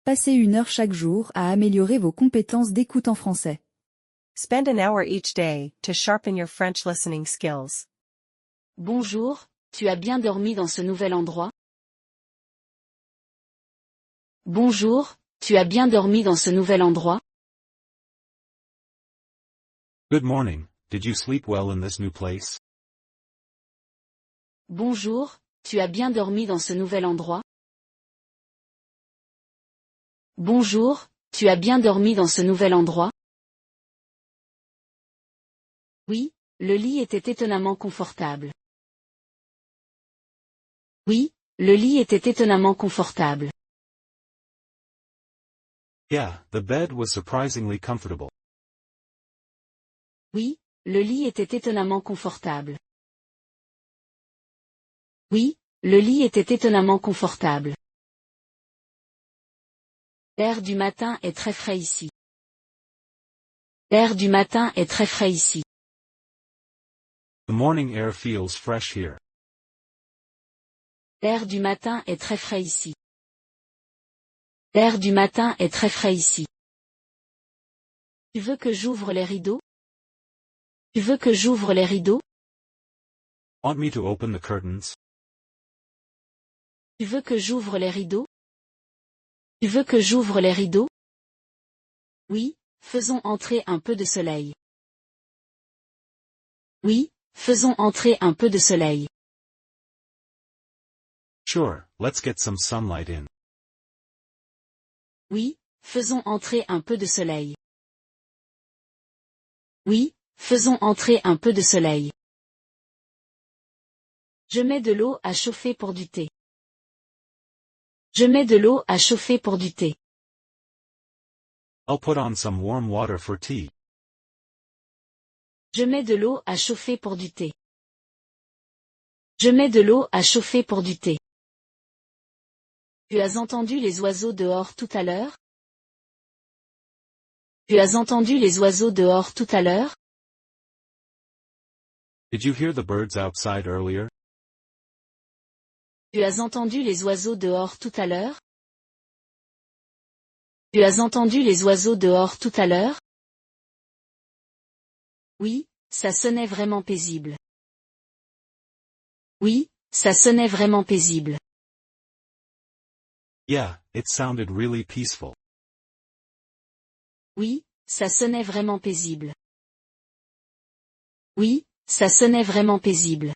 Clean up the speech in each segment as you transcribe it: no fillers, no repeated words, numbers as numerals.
Passez 1 heure chaque jour à améliorer vos compétences d'écoute en français. Spend an hour each day to sharpen your French listening skills. Bonjour, tu as bien dormi dans ce nouvel endroit? Bonjour, tu as bien dormi dans ce nouvel endroit? Good morning, did you sleep well in this new place? Bonjour, tu as bien dormi dans ce nouvel endroit? Bonjour, tu as bien dormi dans ce nouvel endroit? Oui, le lit était étonnamment confortable. Oui, le lit était étonnamment confortable. Yeah, the bed was surprisingly comfortable. Oui, le lit était étonnamment confortable. Oui, le lit était étonnamment confortable. L'air du matin est très frais ici. L'air du matin est très frais ici. The morning air feels fresh here. L'air du matin est très frais ici. L'air du matin est très frais ici. Tu veux que j'ouvre les rideaux? Tu veux que j'ouvre les rideaux? Want me to open the curtains? Tu veux que j'ouvre les rideaux? Tu veux que j'ouvre les rideaux? Oui, faisons entrer un peu de soleil. Oui, faisons entrer un peu de soleil. Sure, let's get some sunlight in. Oui, faisons entrer un peu de soleil. Oui, faisons entrer un peu de soleil. Je mets de l'eau à chauffer pour du thé. Je mets de l'eau à chauffer pour du thé. I'll put on some warm water for tea. Je mets de l'eau à chauffer pour du thé. Je mets de l'eau à chauffer pour du thé. Tu as entendu les oiseaux dehors tout à l'heure? Tu as entendu les oiseaux dehors tout à l'heure? Did you hear the birds outside earlier? Tu as entendu les oiseaux dehors tout à l'heure? Tu as entendu les oiseaux dehors tout à l'heure? Oui, ça sonnait vraiment paisible. Oui, ça sonnait vraiment paisible. Yeah, it sounded really peaceful. Oui, ça sonnait vraiment paisible. Oui, ça sonnait vraiment paisible.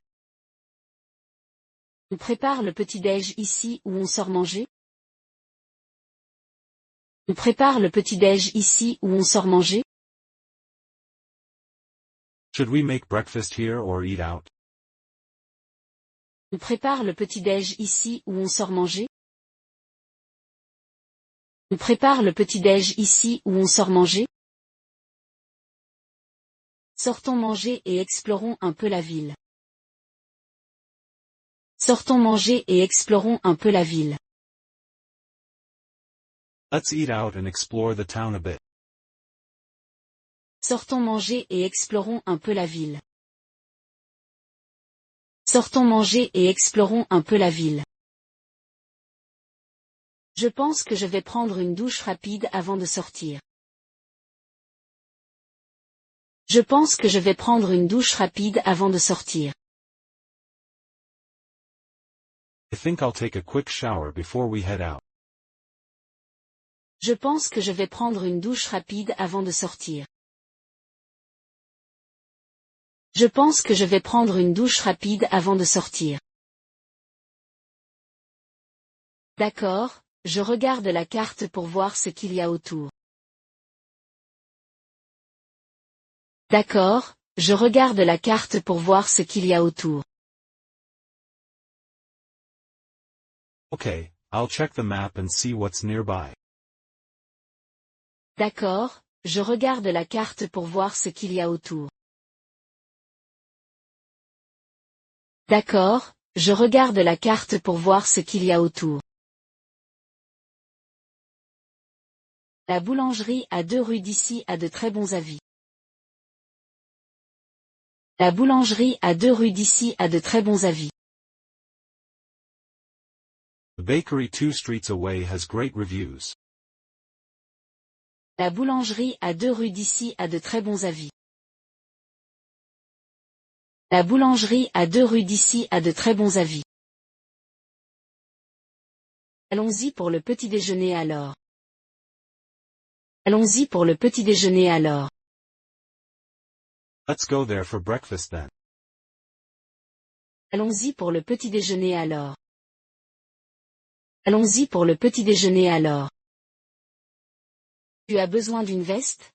On prépare le petit-déj ici ou on sort manger? On prépare le petit-déj ici ou on sort manger? Should we make breakfast here or eat out? On prépare le petit-déj ici ou on sort manger? On prépare le petit-déj ici ou on sort manger? Sortons manger et explorons un peu la ville. Sortons manger et explorons un peu la ville. Let's eat out and explore the town a bit. Sortons manger et explorons un peu la ville. Sortons manger et explorons un peu la ville. Je pense que je vais prendre une douche rapide avant de sortir. Je pense que je vais prendre une douche rapide avant de sortir. I think I'll take a quick shower before we head out. Je pense que je vais prendre une douche rapide avant de sortir. Je pense que je vais prendre une douche rapide avant de sortir. D'accord, je regarde la carte pour voir ce qu'il y a autour. D'accord, je regarde la carte pour voir ce qu'il y a autour. Okay, I'll check the map and see what's nearby. D'accord, je regarde la carte pour voir ce qu'il y a autour. D'accord, je regarde la carte pour voir ce qu'il y a autour. La boulangerie à 2 rues d'ici a de très bons avis. La boulangerie à 2 rues d'ici a de très bons avis. The bakery 2 streets away has great reviews. La boulangerie à 2 rues d'ici a de très bons avis. La boulangerie à 2 rues d'ici a de très bons avis. Allons-y pour le petit déjeuner alors. Allons-y pour le petit déjeuner alors. Let's go there for breakfast then. Allons-y pour le petit déjeuner alors. Allons-y pour le petit déjeuner alors. Tu as besoin d'une veste?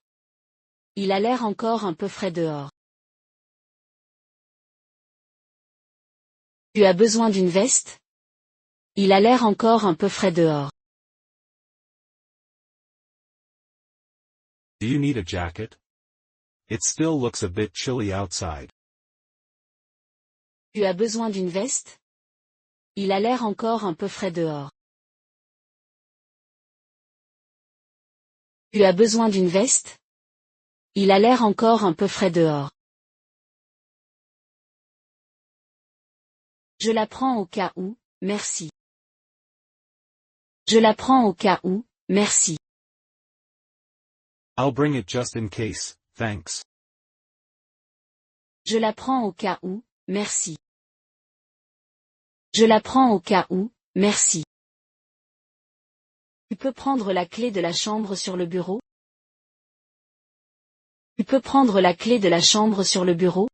Il a l'air encore un peu frais dehors. Tu as besoin d'une veste? Il a l'air encore un peu frais dehors. Do you need a jacket? It still looks a bit chilly outside. Tu as besoin d'une veste? Il a l'air encore un peu frais dehors. Tu as besoin d'une veste? Il a l'air encore un peu frais dehors. Je la prends au cas où, merci. Je la prends au cas où, merci. I'll bring it just in case, thanks. Je la prends au cas où, merci. Je la prends au cas où, merci. Tu peux prendre la clé de la chambre sur le bureau? Tu peux prendre la clé de la chambre sur le bureau?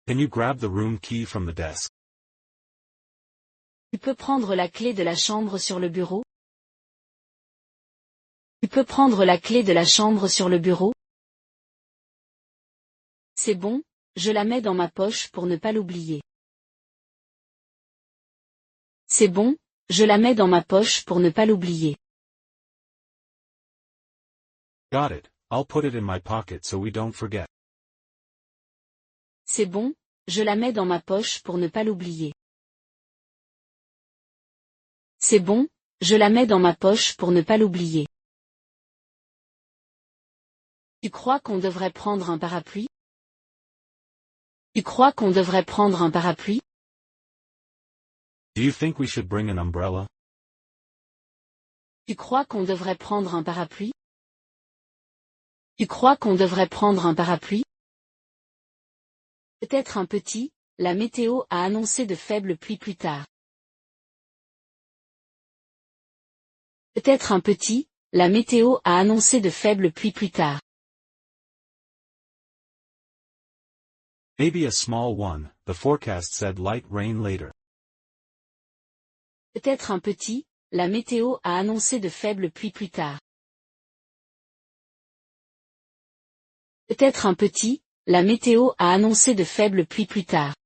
Can you grab the room key from the desk? Tu peux prendre la clé de la chambre sur le bureau? Tu peux prendre la clé de la chambre sur le bureau? C'est bon, je la mets dans ma poche pour ne pas l'oublier. C'est bon, je la mets dans ma poche pour ne pas l'oublier. Got it, I'll put it in my pocket so we don't forget. C'est bon, je la mets dans ma poche pour ne pas l'oublier. C'est bon, je la mets dans ma poche pour ne pas l'oublier. Tu crois qu'on devrait prendre un parapluie? Tu crois qu'on devrait prendre un parapluie? Do you think we should bring an umbrella? Tu crois qu'on devrait prendre un parapluie? Tu crois qu'on devrait prendre un parapluie? Peut-être un petit, la météo a annoncé de faibles pluies plus tard. Peut-être un petit, la météo a annoncé de faibles pluies plus tard. Maybe a small one, the forecast said light rain later. Peut-être un petit, la météo a annoncé de faibles pluies plus tard. Peut-être un petit, la météo a annoncé de faibles pluies plus tard.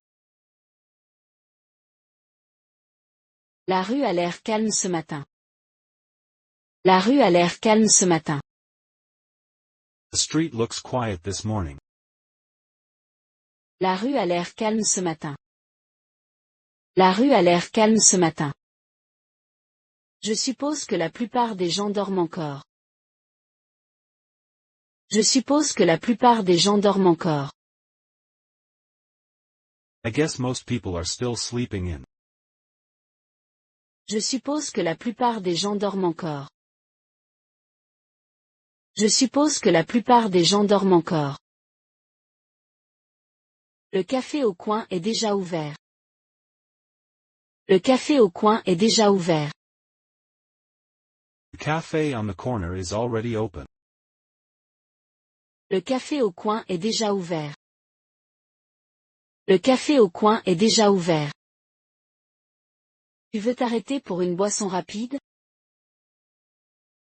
La rue a l'air calme ce matin. La rue a l'air calme ce matin. The street looks quiet this morning. La rue a l'air calme ce matin. La rue a l'air calme ce matin. Je suppose que la plupart des gens dorment encore. Je suppose que la plupart des gens dorment encore. I guess most people are still sleeping in. Je suppose que la plupart des gens dorment encore. Je suppose que la plupart des gens dorment encore. Le café au coin est déjà ouvert. Le café au coin est déjà ouvert. The cafe on the corner is already open. Le café au coin est déjà ouvert. Le café au coin est déjà ouvert. Tu veux t'arrêter pour une boisson rapide?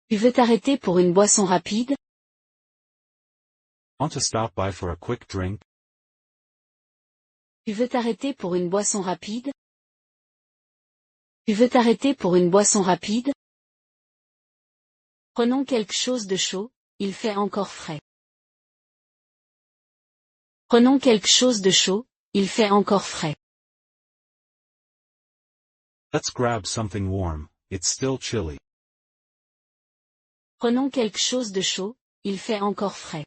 Tu veux t'arrêter pour une boisson rapide? Want to stop by for a quick drink? Tu veux t'arrêter pour une boisson rapide? Tu veux t'arrêter pour une boisson rapide? Prenons quelque chose de chaud, il fait encore frais. Prenons quelque chose de chaud, il fait encore frais. Let's grab something warm, it's still chilly. Prenons quelque chose de chaud, il fait encore frais.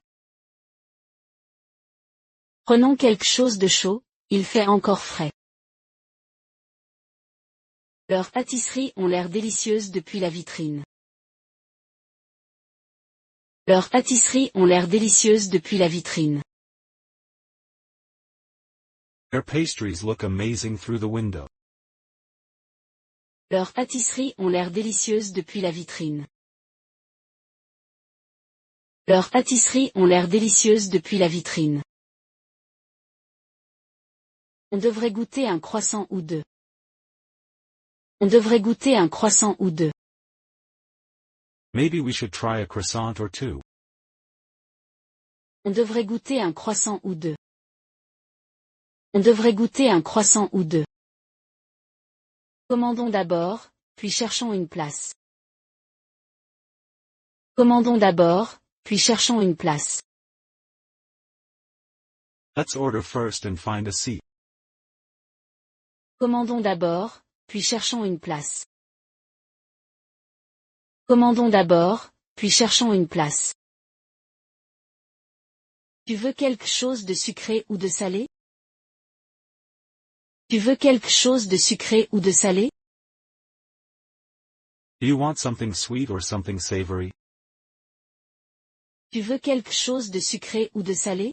Prenons quelque chose de chaud, il fait encore frais. Leurs pâtisseries ont l'air délicieuses depuis la vitrine. Leurs pâtisseries ont l'air délicieuses depuis la vitrine. Their pastries look amazing through the window. Leurs pâtisseries ont l'air délicieuses depuis la vitrine. Leurs pâtisseries ont l'air délicieuses depuis la vitrine. On devrait goûter un croissant ou deux. On devrait goûter un croissant ou deux. Maybe we should try a croissant or two. On devrait goûter un croissant ou deux. On devrait goûter un croissant ou deux. Commandons d'abord, puis cherchons une place. Commandons d'abord, puis cherchons une place. Let's order first and find a seat. Commandons d'abord, puis cherchons une place. Commandons d'abord, puis cherchons une place. Tu veux quelque chose de sucré ou de salé? Tu veux quelque chose de sucré ou de salé? Do you want something sweet or something savory? Tu veux quelque chose de sucré ou de salé?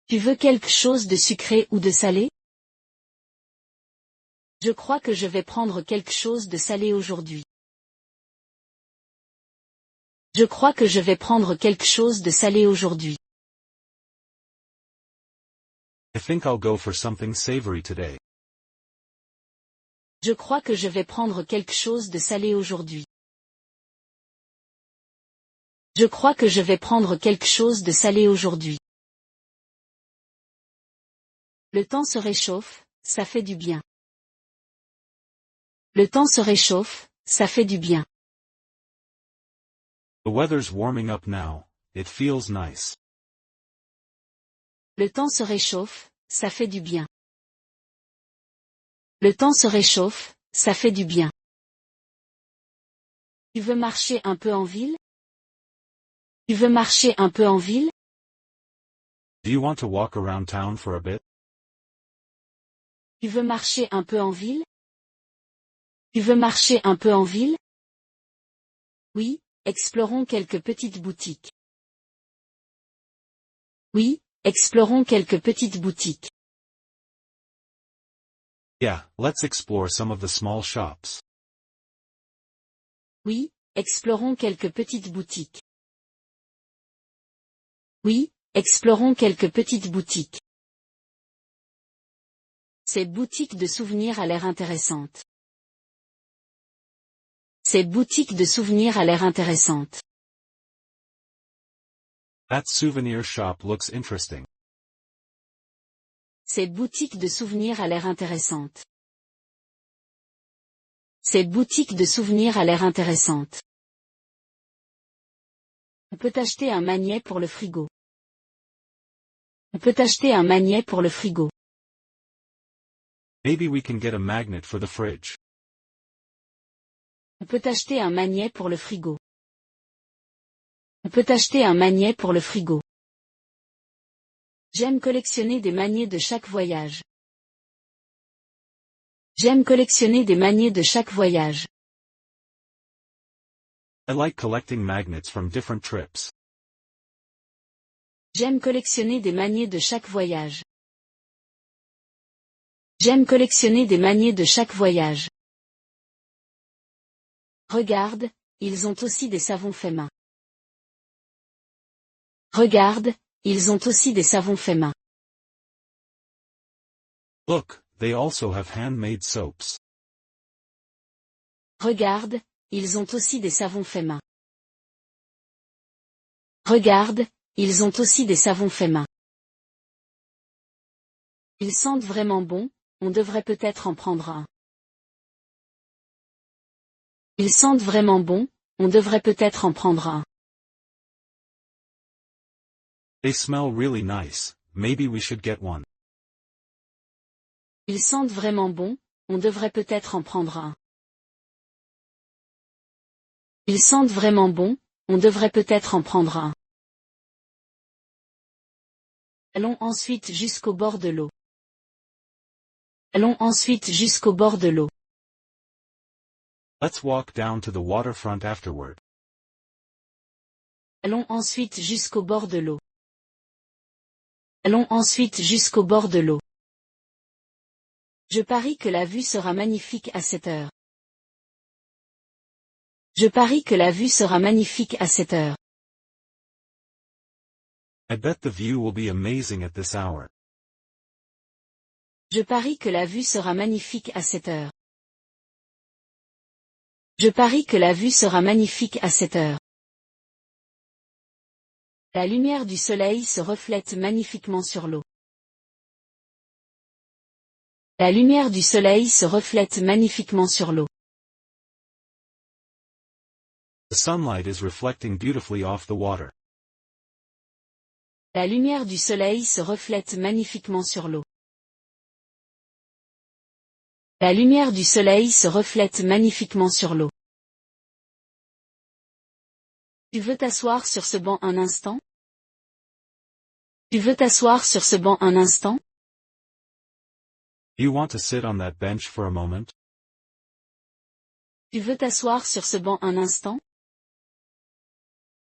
Tu veux quelque chose de sucré ou de salé? Je crois que je vais prendre quelque chose de salé aujourd'hui. Je crois que je vais prendre quelque chose de salé aujourd'hui. I think I'll go for something savory today. Je crois que je vais prendre quelque chose de salé aujourd'hui. Je crois que je vais prendre quelque chose de salé aujourd'hui. Le temps se réchauffe, ça fait du bien. Le temps se réchauffe, ça fait du bien. The weather's warming up now, it feels nice. Le temps se réchauffe, ça fait du bien. Le temps se réchauffe, ça fait du bien. Tu veux marcher un peu en ville? Tu veux marcher un peu en ville? Do you want to walk around town for a bit? Tu veux marcher un peu en ville? Tu veux marcher un peu en ville? Oui, explorons quelques petites boutiques. Oui, explorons quelques petites boutiques. Yeah, let's explore some of the small shops. Oui, explorons quelques petites boutiques. Oui, explorons quelques petites boutiques. Cette boutique de souvenirs a l'air intéressante. Cette boutique de souvenirs a l'air intéressante. That souvenir shop looks interesting. Cette boutique de souvenirs a l'air intéressante. Cette boutique de souvenirs a l'air intéressante. On peut acheter un magnet pour le frigo. On peut acheter un magnet pour le frigo. Maybe we can get a magnet for the fridge. On peut acheter un magnet pour le frigo. On peut acheter un magnet pour le frigo. J'aime collectionner des magnets de chaque voyage. J'aime collectionner des magnets de chaque voyage. I like collecting magnets from different trips. J'aime collectionner des magnets de chaque voyage. J'aime collectionner des magnets de chaque voyage. Regarde, ils ont aussi des savons faits main. Regarde, ils ont aussi des savons faits main. Look, they also have handmade soaps. Regarde, ils ont aussi des savons faits main. Regarde, ils ont aussi des savons faits main. Ils sentent vraiment bon, on devrait peut-être en prendre un. Ils sentent vraiment bon, on devrait peut-être en prendre un. They smell really nice, maybe we should get one. Ils sentent vraiment bon, on devrait peut-être en prendre un. Ils sentent vraiment bon, on devrait peut-être en prendre un. Allons ensuite jusqu'au bord de l'eau. Allons ensuite jusqu'au bord de l'eau. Let's walk down to the waterfront afterward. Allons ensuite jusqu'au bord de l'eau. Allons ensuite jusqu'au bord de l'eau. Je parie que la vue sera magnifique à cette heure. Je parie que la vue sera magnifique à cette heure. I bet the view will be amazing at this hour. Je parie que la vue sera magnifique à cette heure. Je parie que la vue sera magnifique à cette heure. La lumière du soleil se reflète magnifiquement sur l'eau. La lumière du soleil se reflète magnifiquement sur l'eau. The sunlight is reflecting beautifully off the water. La lumière du soleil se reflète magnifiquement sur l'eau. La lumière du soleil se reflète magnifiquement sur l'eau. Tu veux t'asseoir sur ce banc un instant? Tu veux t'asseoir sur ce banc un instant? You want to sit on that bench for a moment? Tu veux t'asseoir sur ce banc un instant?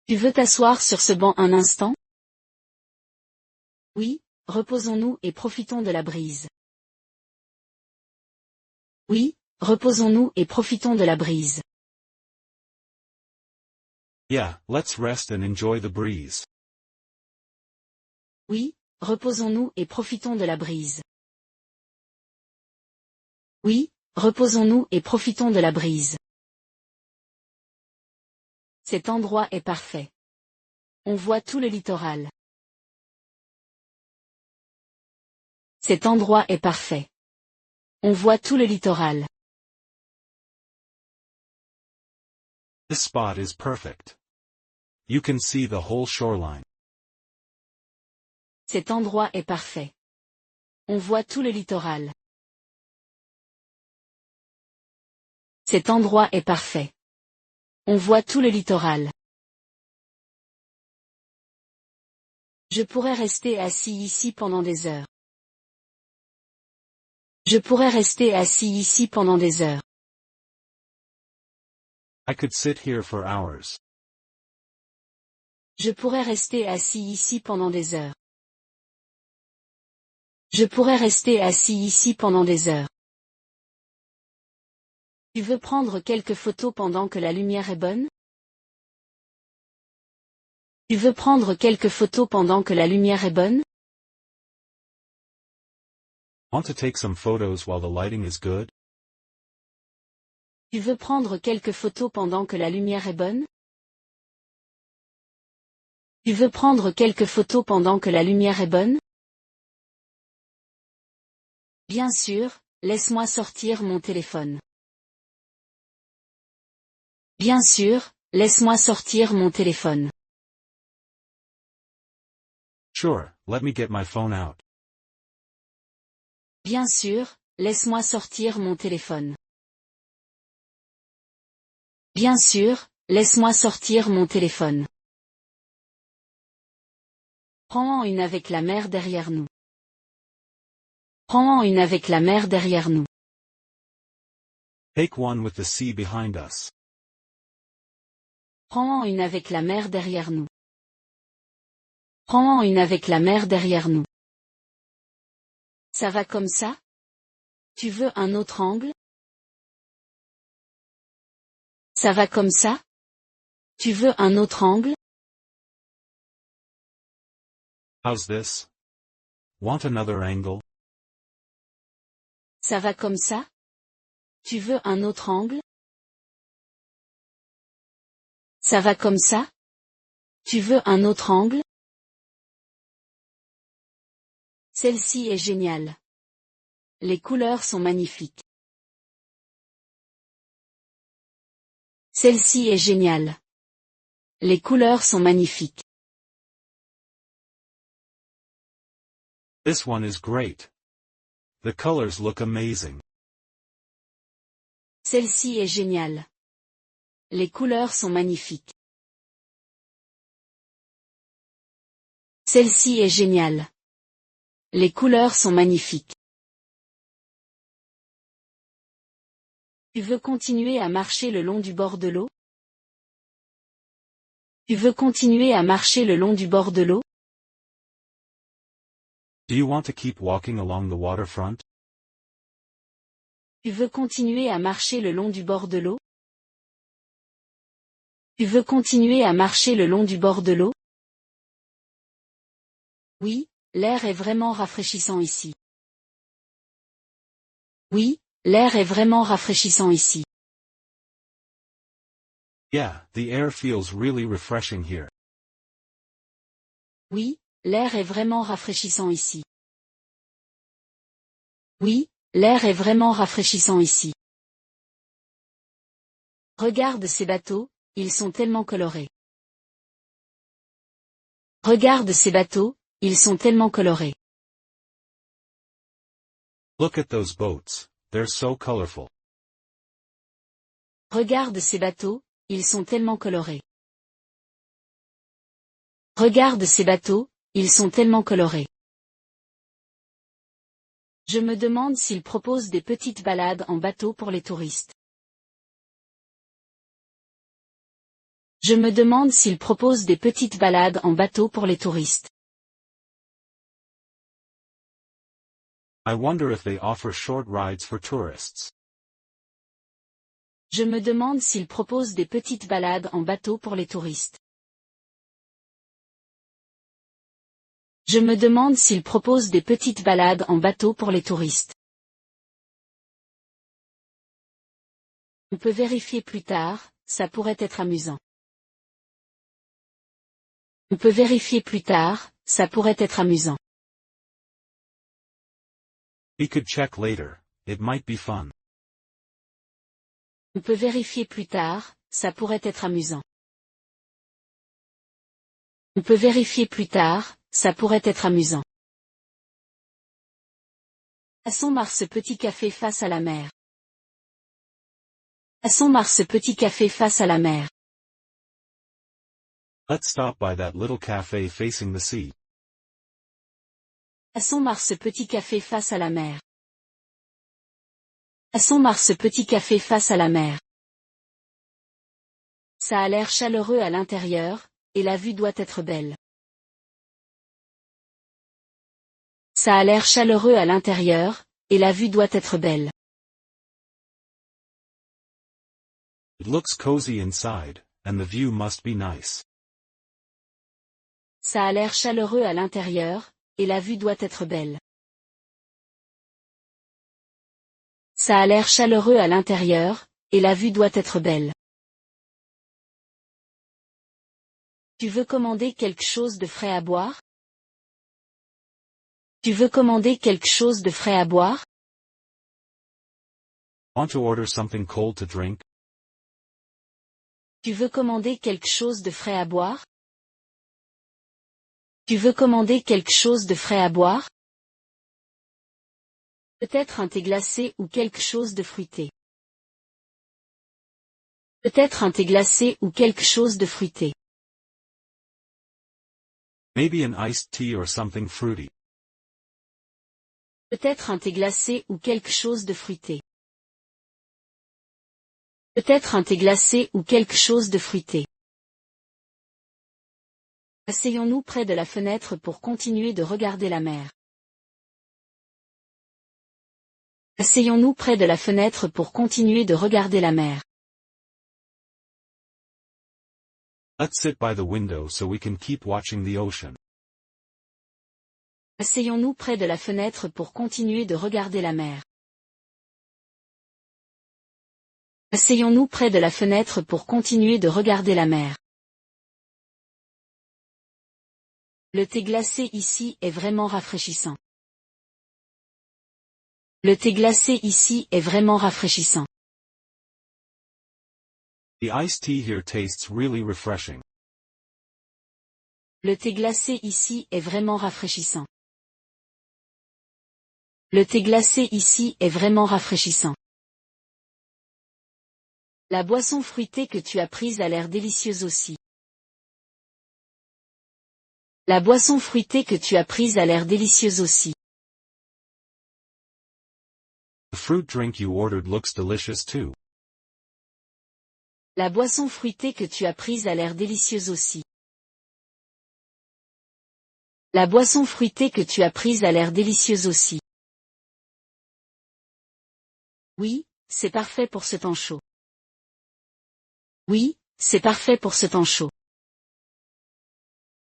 Tu veux t'asseoir sur ce banc un instant? Oui, reposons-nous et profitons de la brise. Oui, reposons-nous et profitons de la brise. Yeah, let's rest and enjoy the breeze. Oui, reposons-nous et profitons de la brise. Oui, reposons-nous et profitons de la brise. Cet endroit est parfait. On voit tout le littoral. Cet endroit est parfait. On voit tout le littoral. This spot is perfect. You can see the whole shoreline. Cet endroit est parfait. On voit tout le littoral. Cet endroit est parfait. On voit tout le littoral. Je pourrais rester assis ici pendant des heures. Je pourrais rester assis ici pendant des heures. I could sit here for hours. Je pourrais rester assis ici pendant des heures. Je pourrais rester assis ici pendant des heures. Tu veux prendre quelques photos pendant que la lumière est bonne? Tu veux prendre quelques photos pendant que la lumière est bonne? Want to take some photos while the lighting is good? Tu veux prendre quelques photos pendant que la lumière est bonne? Tu veux prendre quelques photos pendant que la lumière est bonne? Bien sûr, laisse-moi sortir mon téléphone. Bien sûr, laisse-moi sortir mon téléphone. Sure, let me get my phone out. Bien sûr, laisse-moi sortir mon téléphone. Bien sûr, laisse-moi sortir mon téléphone. Prends-en une avec la mer derrière nous. Prends-en une avec la mer derrière nous. Take one with the sea behind us. Prends-en une avec la mer derrière nous. Prends-en une avec la mer derrière nous. Ça va comme ça? Tu veux un autre angle? Ça va comme ça? Tu veux un autre angle? How's this? Want another angle? Ça va comme ça? Tu veux un autre angle? Ça va comme ça? Tu veux un autre angle? Celle-ci est géniale. Les couleurs sont magnifiques. Celle-ci est géniale. Les couleurs sont magnifiques. This one is great. The colors look amazing. Celle-ci est géniale. Les couleurs sont magnifiques. Celle-ci est géniale. Les couleurs sont magnifiques. Tu veux continuer à marcher le long du bord de l'eau? Tu veux continuer à marcher le long du bord de l'eau? Do you want to keep walking along the waterfront? Tu veux continuer à marcher le long du bord de l'eau? Tu veux continuer à marcher le long du bord de l'eau? Oui, l'air est vraiment rafraîchissant ici. Oui, l'air est vraiment rafraîchissant ici. Yeah, the air feels really refreshing here. Oui, l'air est vraiment rafraîchissant ici. Oui, l'air est vraiment rafraîchissant ici. Regarde ces bateaux, ils sont tellement colorés. Regarde ces bateaux, ils sont tellement colorés. Look at those boats, they're so colorful. Regarde ces bateaux, ils sont tellement colorés. Regarde ces bateaux, ils sont tellement colorés. Je me demande s'ils proposent des petites balades en bateau pour les touristes. Je me demande s'ils proposent des petites balades en bateau pour les touristes. I wonder if they offer short rides for tourists. Je me demande s'ils proposent des petites balades en bateau pour les touristes. Je me demande s'ils proposent des petites balades en bateau pour les touristes. On peut vérifier plus tard, ça pourrait être amusant. On peut vérifier plus tard, ça pourrait être amusant. We could check later, it might be fun. On peut vérifier plus tard, ça pourrait être amusant. On peut vérifier plus tard, ça pourrait être amusant. Passons mar ce petit café face à la mer. Passons mar ce petit café face à la mer. Let's stop by that little cafe facing the sea. Passons mar ce petit café face à la mer. Passons mar ce petit café face à la mer. Ça a l'air chaleureux à l'intérieur, et la vue doit être belle. Ça a l'air chaleureux à l'intérieur, et la vue doit être belle. It looks cozy inside, and the view must be nice. Ça a l'air chaleureux à l'intérieur, et la vue doit être belle. Ça a l'air chaleureux à l'intérieur, et la vue doit être belle. Tu veux commander quelque chose de frais à boire? Tu veux commander quelque chose de frais à boire? Want to order something cold to drink? Tu veux commander quelque chose de frais à boire? Tu veux commander quelque chose de frais à boire? Peut-être un thé glacé ou quelque chose de fruité. Peut-être un thé glacé ou quelque chose de fruité. Maybe an iced tea or something fruity. Peut-être un thé glacé ou quelque chose de fruité. Peut-être un thé glacé ou quelque chose de fruité. Asseyons-nous près de la fenêtre pour continuer de regarder la mer. Asseyons-nous près de la fenêtre pour continuer de regarder la mer. Let's sit by the window so we can keep watching the ocean. Asseyons-nous près de la fenêtre pour continuer de regarder la mer. Asseyons-nous près de la fenêtre pour continuer de regarder la mer. Le thé glacé ici est vraiment rafraîchissant. Le thé glacé ici est vraiment rafraîchissant. The iced tea here tastes really refreshing. Le thé glacé ici est vraiment rafraîchissant. Le thé glacé ici est vraiment rafraîchissant. La boisson fruitée que tu as prise a l'air délicieuse aussi. La boisson fruitée que tu as prise a l'air délicieuse aussi. The fruit drink you ordered looks delicious too. La boisson fruitée que tu as prise a l'air délicieuse aussi. La boisson fruitée que tu as prise a l'air délicieuse aussi. Oui, c'est parfait pour ce temps chaud. Oui, c'est parfait pour ce temps chaud.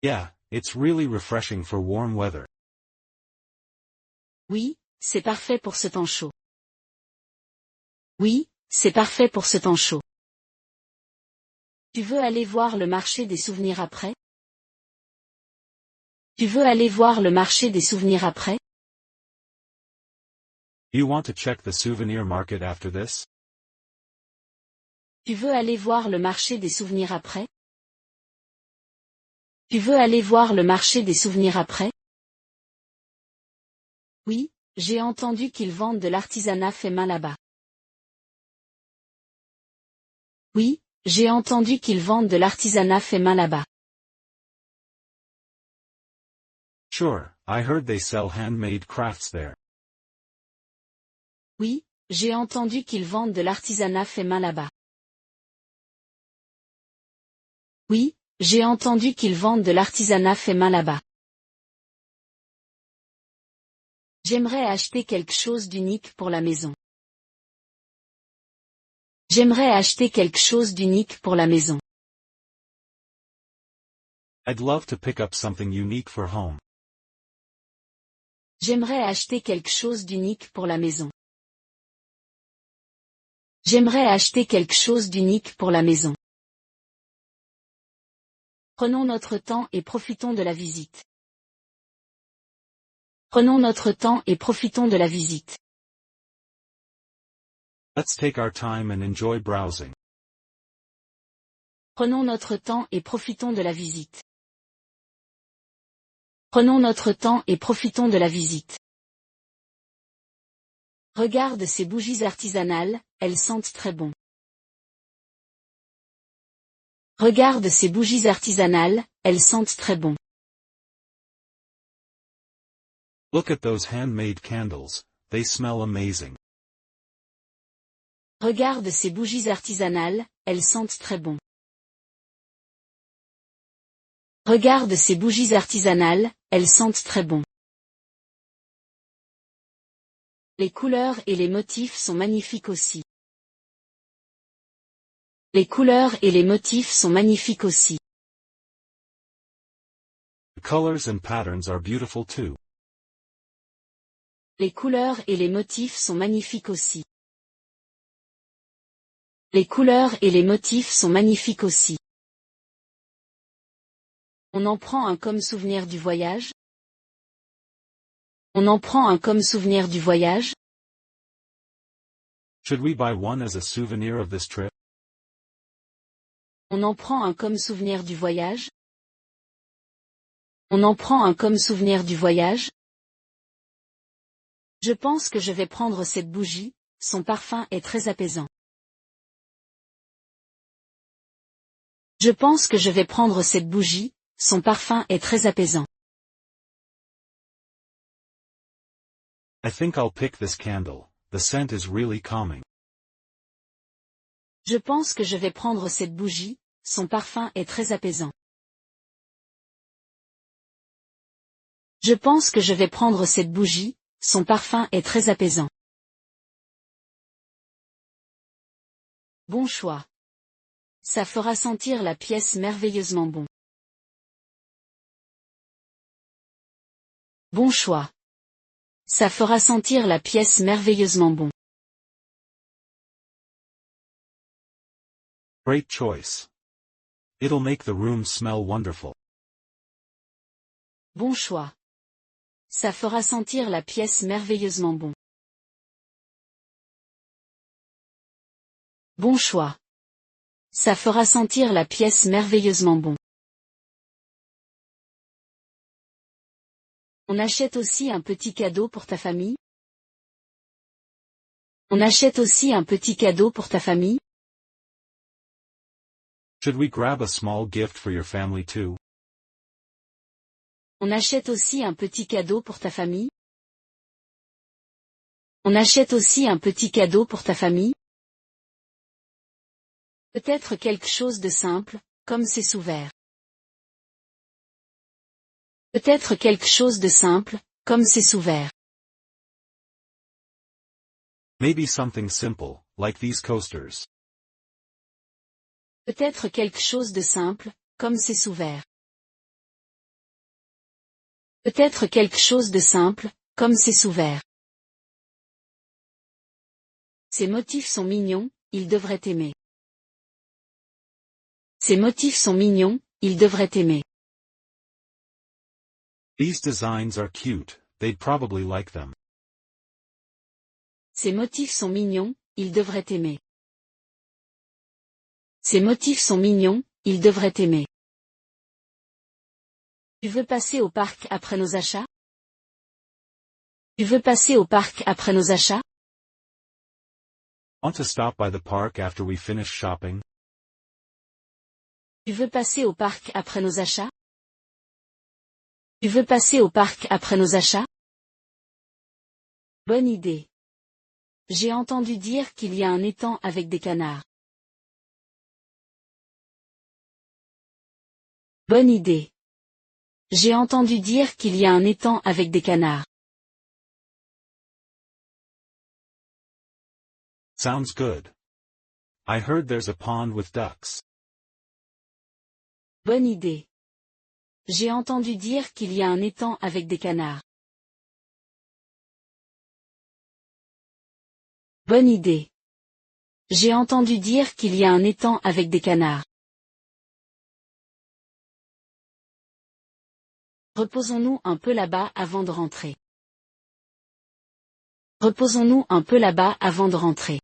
Yeah, it's really refreshing for warm weather. Oui, c'est parfait pour ce temps chaud. Oui, c'est parfait pour ce temps chaud. Tu veux aller voir le marché des souvenirs après? Tu veux aller voir le marché des souvenirs après? You want to check the souvenir market after this? Tu veux aller voir le marché des souvenirs après? Tu veux aller voir le marché des souvenirs après? Oui, j'ai entendu qu'ils vendent de l'artisanat fait main là-bas. Oui, j'ai entendu qu'ils vendent de l'artisanat fait main là-bas. Sure, I heard they sell handmade crafts there. Oui, j'ai entendu qu'ils vendent de l'artisanat fait main là-bas. Oui, j'ai entendu qu'ils vendent de l'artisanat fait main là-bas. J'aimerais acheter quelque chose d'unique pour la maison. J'aimerais acheter quelque chose d'unique pour la maison. I'd love to pick up something unique for home. J'aimerais acheter quelque chose d'unique pour la maison. J'aimerais acheter quelque chose d'unique pour la maison. Prenons notre temps et profitons de la visite. Prenons notre temps et profitons de la visite. Let's take our time and enjoy browsing. Prenons notre temps et profitons de la visite. Prenons notre temps et profitons de la visite. Regarde ces bougies artisanales, elles sentent très bon. Regarde ces bougies artisanales, elles sentent très bon. Look at those handmade candles, they smell amazing. Regarde ces bougies artisanales, elles sentent très bon. Regarde ces bougies artisanales, elles sentent très bon. Les couleurs et les motifs sont magnifiques aussi. Les couleurs et les motifs sont magnifiques aussi. The colors and patterns are beautiful too. Les couleurs et les motifs sont magnifiques aussi. Les couleurs et les motifs sont magnifiques aussi. On en prend un comme souvenir du voyage? On en prend un comme souvenir du voyage? Should we buy one as a souvenir of this trip? On en prend un comme souvenir du voyage? On en prend un comme souvenir du voyage? Je pense que je vais prendre cette bougie, son parfum est très apaisant. Je pense que je vais prendre cette bougie, son parfum est très apaisant. I think I'll pick this candle, the scent is really calming. Je pense que je vais prendre cette bougie, son parfum est très apaisant. Je pense que je vais prendre cette bougie, son parfum est très apaisant. Bon choix. Ça fera sentir la pièce merveilleusement bon. Bon choix. Ça fera sentir la pièce merveilleusement bon. Great choice. It'll make the room smell wonderful. Bon choix. Ça fera sentir la pièce merveilleusement bon. Bon choix. Ça fera sentir la pièce merveilleusement bon. On achète aussi un petit cadeau pour ta famille? On achète aussi un petit cadeau pour ta famille? Should we grab a small gift for your family too? On achète aussi un petit cadeau pour ta famille? On achète aussi un petit cadeau pour ta famille? Peut-être quelque chose de simple, comme c'est sous verre. Peut-être quelque chose de simple, comme c'est sous verre. Maybe something simple, like these coasters. Peut-être quelque chose de simple, comme c'est sous verre. Peut-être quelque chose de simple, comme c'est sous verre. Ces motifs sont mignons, il devrait aimer. Ces motifs sont mignons, il devrait aimer. These designs are cute, they'd probably like them. Ces motifs sont mignons, il devrait aimer. Ces motifs sont mignons, il devrait aimer. Tu veux passer au parc après nos achats? Tu veux passer au parc après nos achats? Want to stop by the park after we finish shopping? Tu veux passer au parc après nos achats? Tu veux passer au parc après nos achats? Bonne idée. J'ai entendu dire qu'il y a un étang avec des canards. Bonne idée. J'ai entendu dire qu'il y a un étang avec des canards. Sounds good. I heard there's a pond with ducks. Bonne idée. J'ai entendu dire qu'il y a un étang avec des canards. Bonne idée. J'ai entendu dire qu'il y a un étang avec des canards. Reposons-nous un peu là-bas avant de rentrer. Reposons-nous un peu là-bas avant de rentrer.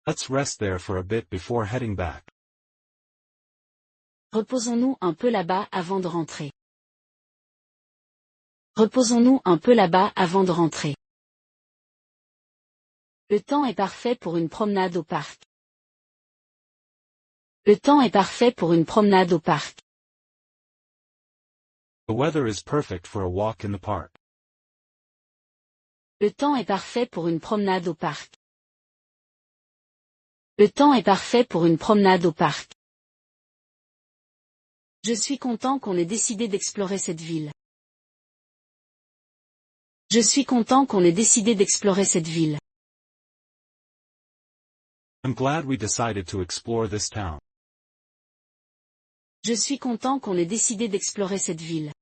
Let's rest there for a bit before heading back. Reposons-nous un peu là-bas avant de rentrer. Reposons-nous un peu là-bas avant de rentrer. Le temps est parfait pour une promenade au parc. Le temps est parfait pour une promenade au parc. The weather is perfect for a walk in the park. Le temps est parfait pour une promenade au parc. Le temps est parfait pour une promenade au parc. Je suis content qu'on ait décidé d'explorer cette ville. Je suis content qu'on ait décidé d'explorer cette ville. I'm glad we decided to explore this town. Je suis content qu'on ait décidé d'explorer cette ville.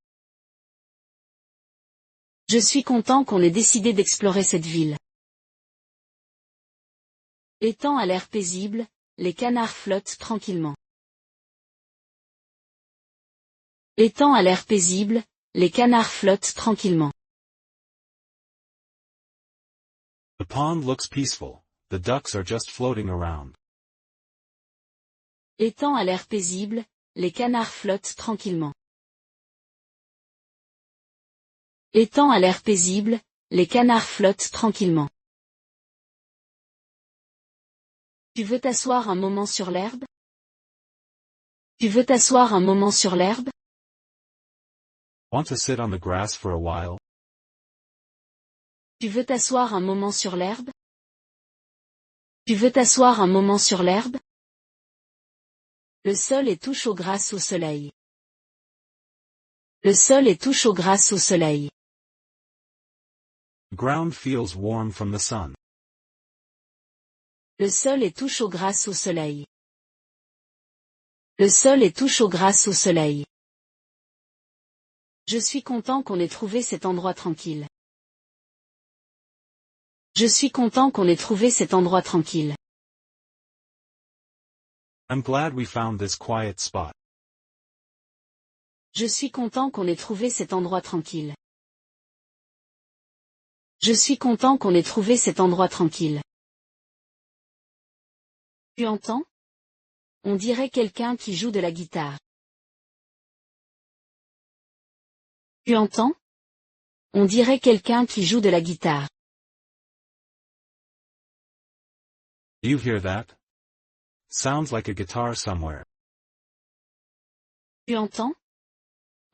Je suis content qu'on ait décidé d'explorer cette ville. L'étang a l'air paisible, les canards flottent tranquillement. L'étang a l'air paisible, les canards flottent tranquillement. The pond looks peaceful, the ducks are just floating around. L'étang a l'air paisible, les canards flottent tranquillement. L'étang a l'air paisible, les canards flottent tranquillement. Tu veux t'asseoir un moment sur l'herbe? Tu veux t'asseoir un moment sur l'herbe? Want to sit on the grass for a while? Tu veux t'asseoir un moment sur l'herbe? Tu veux t'asseoir un moment sur l'herbe? Le sol est tout chaud grâce au soleil. Le sol est tout chaud grâce au soleil. The ground feels warm from the sun. Le sol est tout chaud grâce au soleil. Le sol est tout chaud grâce au soleil. Je suis content qu'on ait trouvé cet endroit tranquille. Je suis content qu'on ait trouvé cet endroit tranquille. I'm glad we found this quiet spot. Je suis content qu'on ait trouvé cet endroit tranquille. Je suis content qu'on ait trouvé cet endroit tranquille. Tu entends? On dirait quelqu'un qui joue de la guitare. Tu entends? On dirait quelqu'un qui joue de la guitare. Do you hear that? Sounds like a guitar somewhere. Tu entends?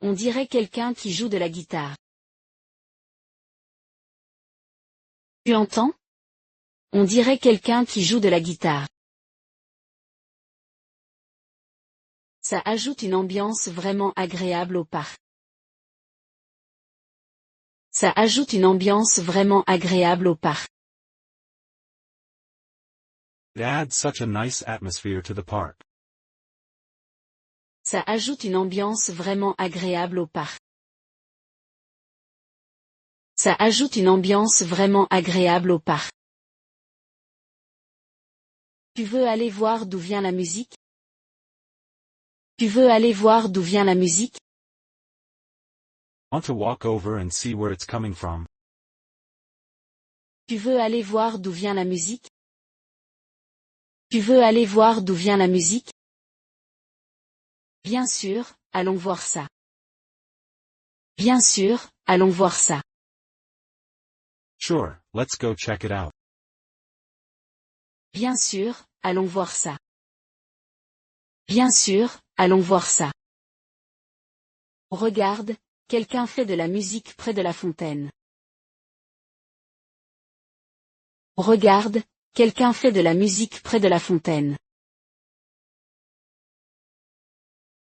On dirait quelqu'un qui joue de la guitare. Tu entends? On dirait quelqu'un qui joue de la guitare. Ça ajoute une ambiance vraiment agréable au parc. Ça ajoute une ambiance vraiment agréable au parc. It adds such a nice atmosphere to the park. Ça ajoute une ambiance vraiment agréable au parc. Ça ajoute une ambiance vraiment agréable au parc. Tu veux aller voir d'où vient la musique? Tu veux aller voir d'où vient la musique? Want to walk over and see where it's coming from? Tu veux aller voir d'où vient la musique? Tu veux aller voir d'où vient la musique? Bien sûr, allons voir ça. Bien sûr, allons voir ça. Sure, let's go check it out. Bien sûr, allons voir ça. Bien sûr, allons voir ça. Regarde, quelqu'un fait de la musique près de la fontaine. Regarde, quelqu'un fait de la musique près de la fontaine.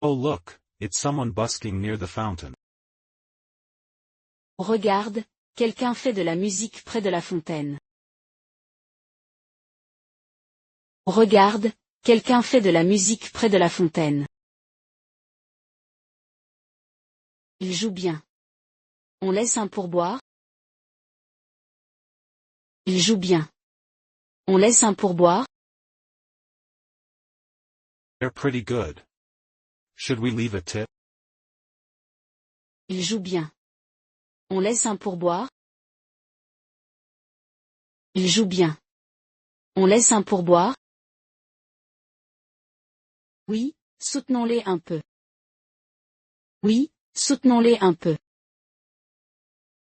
Oh look, it's someone busking near the fountain. Regarde, quelqu'un fait de la musique près de la fontaine. Regarde, quelqu'un fait de la musique près de la fontaine. Il joue bien. On laisse un pourboire? Il joue bien. On laisse un pourboire? They're pretty good. Should we leave a tip? Il joue bien. On laisse un pourboire? Il joue bien. On laisse un pourboire? Oui, soutenons-les un peu. Oui, soutenons-les un peu.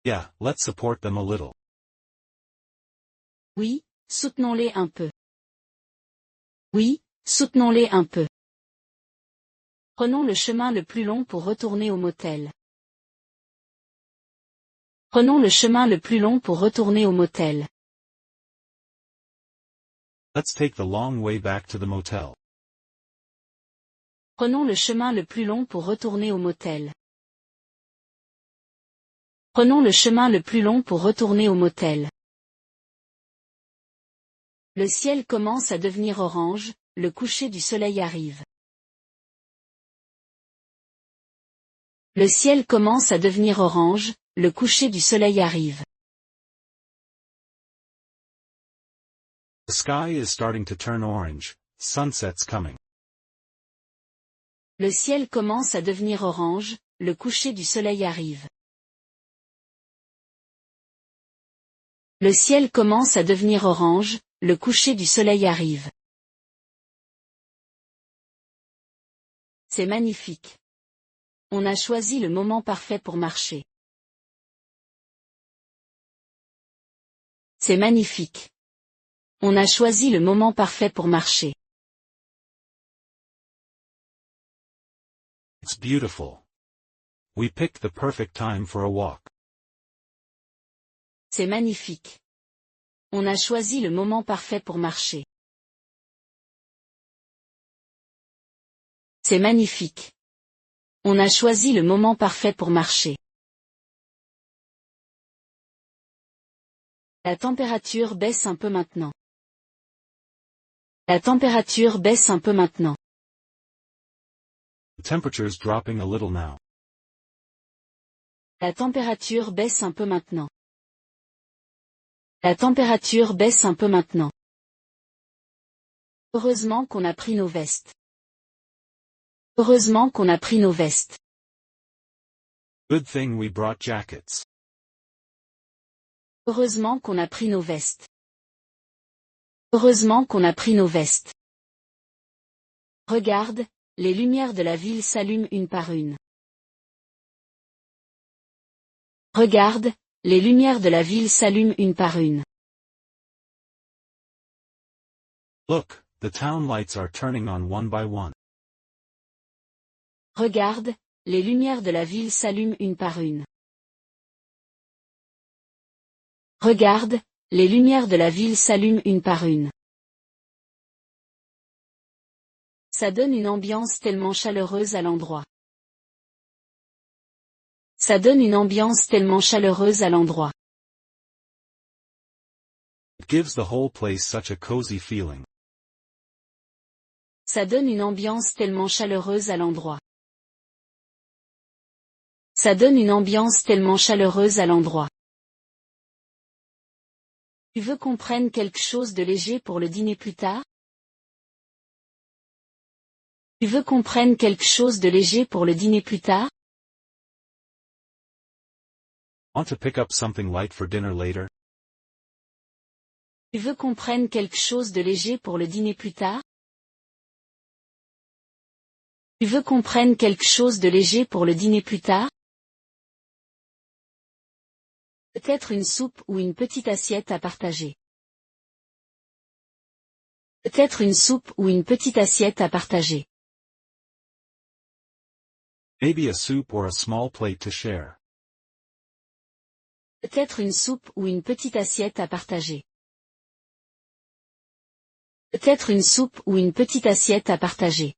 Yeah, let's support them a little. Oui, soutenons-les un peu. Oui, soutenons-les un peu. Prenons le chemin le plus long pour retourner au motel. Prenons le chemin le plus long pour retourner au motel. Let's take the long way back to the motel. Prenons le chemin le plus long pour retourner au motel. Prenons le chemin le plus long pour retourner au motel. Le ciel commence à devenir orange, le coucher du soleil arrive. Le ciel commence à devenir orange, le coucher du soleil arrive. The sky is starting to turn orange, sunset's coming. Le ciel commence à devenir orange, le coucher du soleil arrive. Le ciel commence à devenir orange, le coucher du soleil arrive. C'est magnifique. On a choisi le moment parfait pour marcher. C'est magnifique. On a choisi le moment parfait pour marcher. It's beautiful. We picked the perfect time for a walk. C'est magnifique. On a choisi le moment parfait pour marcher. C'est magnifique. On a choisi le moment parfait pour marcher. La température baisse un peu maintenant. La température baisse un peu maintenant. The temperature's dropping a little now. La température baisse un peu maintenant. La température baisse un peu maintenant. Heureusement qu'on a pris nos vestes. Heureusement qu'on a pris nos vestes. Good thing we brought jackets. Heureusement qu'on a pris nos vestes. Heureusement qu'on a pris nos vestes. Regarde, les lumières de la ville s'allument une par une. Regarde, les lumières de la ville s'allument une par une. Look, the town lights are turning on one by one. Regarde, les lumières de la ville s'allument une par une. Regarde, les lumières de la ville s'allument une par une. Ça donne une ambiance tellement chaleureuse à l'endroit. Ça donne une ambiance tellement chaleureuse à l'endroit. It gives the whole place such a cozy feeling. Ça donne une ambiance tellement chaleureuse à l'endroit. Ça donne une ambiance tellement chaleureuse à l'endroit. Tu veux qu'on prenne quelque chose de léger pour le dîner plus tard? Tu veux qu'on prenne quelque chose de léger pour le dîner plus tard? Want to pick up something light for dinner later? Tu veux qu'on prenne quelque chose de léger pour le dîner plus tard? Tu veux qu'on prenne quelque chose de léger pour le dîner plus tard? Peut-être une soupe ou une petite assiette à partager. Peut-être une soupe ou une petite assiette à partager. Maybe a soup or a small plate to share. Peut-être une soupe ou une petite assiette à partager. Peut-être une soupe ou une petite assiette à partager.